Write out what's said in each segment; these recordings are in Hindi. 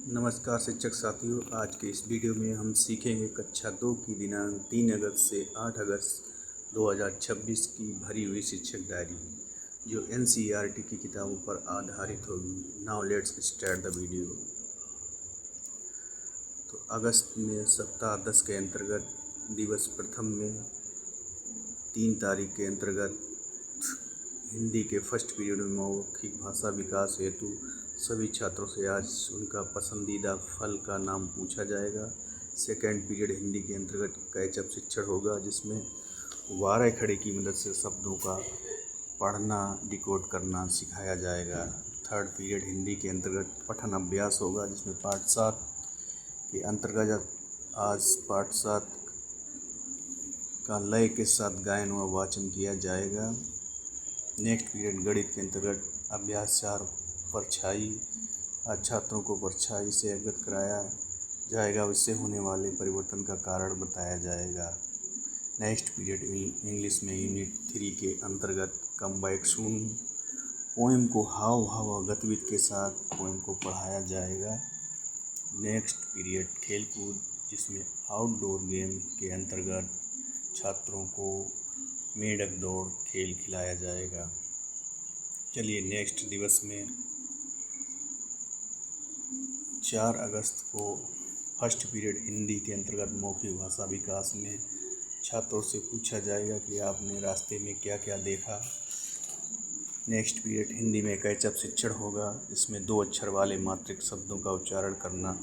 नमस्कार शिक्षक साथियों। आज के इस वीडियो में हम सीखेंगे कक्षा 2 की दिनांक 3 अगस्त से 8 अगस्त 2026 की भरी हुई शिक्षक डायरी, जो NCERT की किताबों पर आधारित होगी। Now let's start the video. तो अगस्त में सप्ताह 10 के अंतर्गत दिवस प्रथम में 3 तारीख के अंतर्गत हिंदी के फर्स्ट पीरियड में मौखिक भाषा विकास हेतु सभी छात्रों से आज उनका पसंदीदा फल का नाम पूछा जाएगा। सेकेंड पीरियड हिंदी के अंतर्गत कैचअप शिक्षण होगा, जिसमें 12 खड़े की मदद से शब्दों का पढ़ना डिकोड करना सिखाया जाएगा। थर्ड पीरियड हिंदी के अंतर्गत पठन अभ्यास होगा, जिसमें पाठ 7 के अंतर्गत आज पाठ 7 का लय के साथ गायन व वाचन किया जाएगा। नेक्स्ट पीरियड गणित के अंतर्गत अभ्यास 4 परछाई, आज छात्रों को परछाई से अवगत कराया जाएगा। उससे होने वाले परिवर्तन का कारण बताया जाएगा। नेक्स्ट पीरियड इंग्लिश में यूनिट 3 के अंतर्गत कम बैक सून पोएम को हाव भाव व गतिविधि के साथ पोएम को पढ़ाया जाएगा। नेक्स्ट पीरियड खेलकूद, जिसमें आउटडोर गेम के अंतर्गत छात्रों को मेढक दौड़ खेल खिलाया जाएगा। चलिए नेक्स्ट दिवस में 4 अगस्त को फर्स्ट पीरियड हिंदी के अंतर्गत मौखिक भाषा विकास में छात्रों से पूछा जाएगा कि आपने रास्ते में क्या क्या देखा। नेक्स्ट पीरियड हिंदी में कैचअप शिक्षण होगा, इसमें 2 अक्षर वाले मात्रिक शब्दों का उच्चारण करना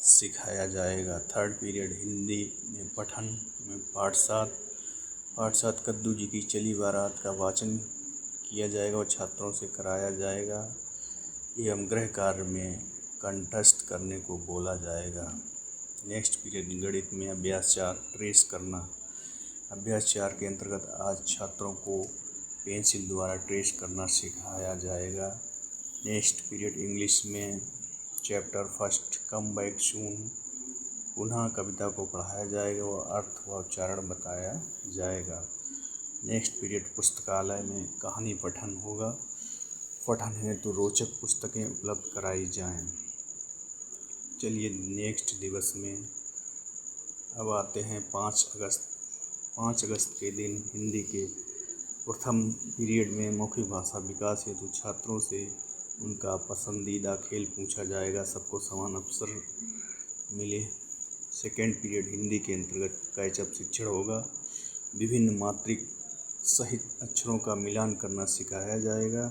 सिखाया जाएगा। थर्ड पीरियड हिंदी में पठन में पाठ 7 कद्दू जी की चली बारात का वाचन किया जाएगा और छात्रों से कराया जाएगा एवं गृह कार्य में कंठस्थ करने को बोला जाएगा। नेक्स्ट पीरियड गणित में अभ्यास 4 ट्रेस करना, अभ्यास 4 के अंतर्गत आज छात्रों को पेंसिल द्वारा ट्रेस करना सिखाया जाएगा। नेक्स्ट पीरियड इंग्लिश में chapter first come back soon पुनः कविता को पढ़ाया जाएगा और अर्थ व उच्चारण बताया जाएगा। नेक्स्ट पीरियड पुस्तकालय में कहानी पठन होगा, पठन है तो रोचक पुस्तकें उपलब्ध कराई जाएं। चलिए नेक्स्ट दिवस में अब आते हैं 5 अगस्त। 5 अगस्त के दिन हिंदी के प्रथम पीरियड में मौखिक भाषा विकास हेतु छात्रों से उनका पसंदीदा खेल पूछा जाएगा, सबको समान अवसर मिले। सेकेंड पीरियड हिंदी के अंतर्गत कैचअप शिक्षण होगा, विभिन्न मात्रिक सहित अक्षरों का मिलान करना सिखाया जाएगा।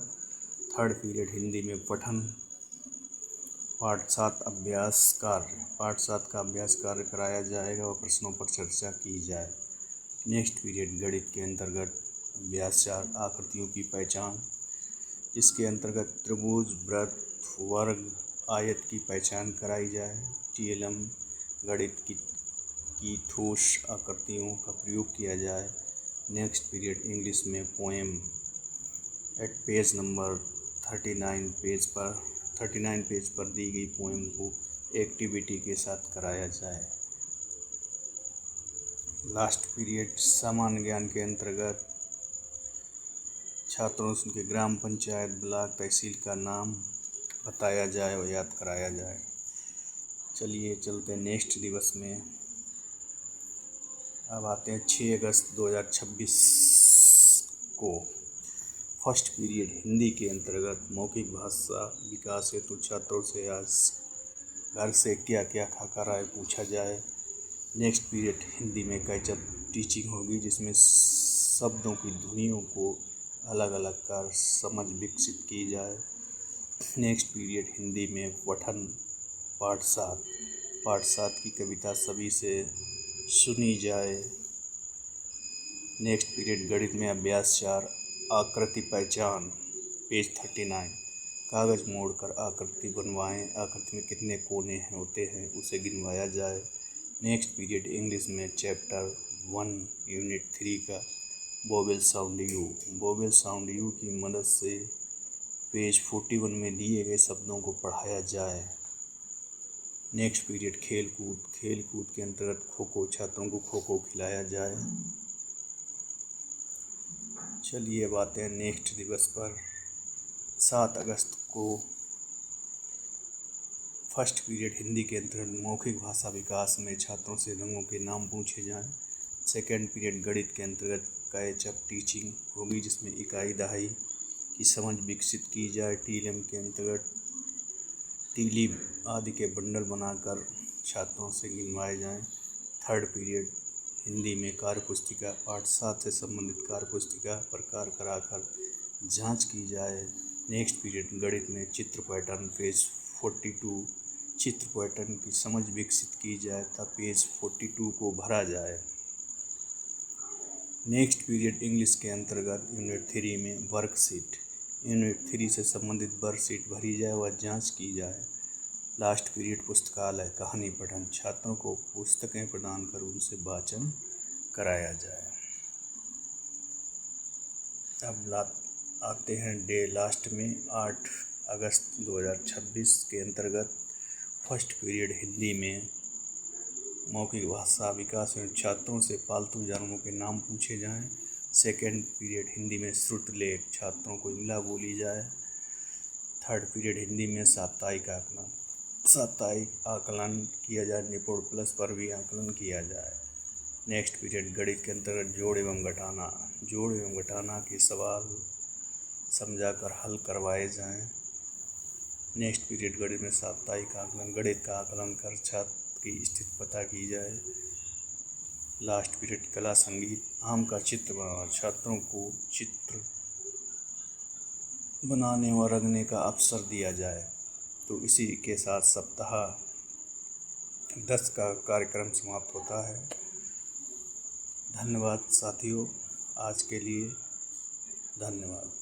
थर्ड पीरियड हिंदी में पठन पाठ 7 का अभ्यास कार्य कराया जाएगा और प्रश्नों पर चर्चा की जाए। नेक्स्ट पीरियड गणित के अंतर्गत अभ्यास 4 आकृतियों की पहचान, इसके अंतर्गत त्रिभुज, वृत्त, वर्ग, आयत की पहचान कराई जाए। TLM गणित की ठोस आकृतियों का प्रयोग किया जाए। नेक्स्ट पीरियड इंग्लिश में poem at page number 39 page पर दी गई पोएम को एक्टिविटी के साथ कराया जाए। लास्ट पीरियड सामान्य ज्ञान के अंतर्गत छात्रों से उनके ग्राम पंचायत, ब्लॉक, तहसील का नाम बताया जाए और याद कराया जाए। चलिए चलते हैं नेक्स्ट दिवस में। अब आते हैं 6 अगस्त 2026 को फर्स्ट पीरियड हिंदी के अंतर्गत मौखिक भाषा विकास हेतु छात्रों से आज घर से क्या क्या खाकर आए पूछा जाए। नेक्स्ट पीरियड हिंदी में कैचअप टीचिंग होगी, जिसमें शब्दों की ध्वनियों को अलग अलग कर समझ विकसित की जाए। नेक्स्ट पीरियड हिंदी में पठन पाठ 7 की कविता सभी से सुनी जाए। नेक्स्ट पीरियड गणित में अभ्यास 4 आकृति पहचान, पेज 39 कागज़ मोड़कर आकृति बनवाएं, आकृति में कितने कोने होते हैं उसे गिनवाया जाए। नेक्स्ट पीरियड इंग्लिश में चैप्टर 1 यूनिट 3 का वोवेल साउंड यू की मदद से पेज 41 में दिए गए शब्दों को पढ़ाया जाए। नेक्स्ट पीरियड खेलकूद के अंतर्गत खो-खो, छात्रों को खो-खो खिलाया जाए। चलिए अब आते हैं नेक्स्ट दिवस पर। 7 अगस्त को फर्स्ट पीरियड हिंदी के अंतर्गत मौखिक भाषा विकास में छात्रों से रंगों के नाम पूछे जाएं। सेकेंड पीरियड गणित के अंतर्गत कैच अप टीचिंग होगी, जिसमें इकाई दहाई की समझ विकसित की जाए। टीएलएम के अंतर्गत तीली आदि के बंडल बनाकर छात्रों से गिनवाए जाएं। थर्ड पीरियड हिंदी में कार्य पुस्तिका पाठ 7 से संबंधित कार्य पुस्तिका प्रकार कराकर जांच की जाए। नेक्स्ट पीरियड गणित में चित्र पैटर्न पेज 42 चित्र पैटर्न की समझ विकसित की जाए तब पेज 42 को भरा जाए। नेक्स्ट पीरियड इंग्लिश के अंतर्गत यूनिट 3 में वर्कशीट यूनिट 3 से संबंधित वर्कशीट भरी जाए व जांच की जाए। लास्ट पीरियड पुस्तकालय कहानी पठन छात्रों को पुस्तकें प्रदान कर उनसे वाचन कराया जाए। अब आते हैं डे लास्ट में 8 अगस्त 2026 के अंतर्गत फर्स्ट पीरियड हिंदी में मौखिक भाषा विकास में छात्रों से पालतू जानवरों के नाम पूछे जाएं। सेकेंड पीरियड हिंदी में श्रुतलेख छात्रों को इमला बोली जाए। थर्ड पीरियड हिंदी में साप्ताहिक आकलन किया जाए। निपुण प्लस पर भी आकलन किया जाए। नेक्स्ट पीरियड गणित के अंतर्गत जोड़ एवं घटाना के सवाल समझाकर हल करवाए जाएं। नेक्स्ट पीरियड गणित में साप्ताहिक आकलन गणित का आकलन कर छात्र की स्थिति पता की जाए। लास्ट पीरियड कला संगीत आम का चित्र बनाना छात्रों को चित्र बनाने व रंगने का अवसर दिया जाए। तो इसी के साथ सप्ताह 10 का कार्यक्रम समाप्त होता है। धन्यवाद साथियों, आज के लिए धन्यवाद।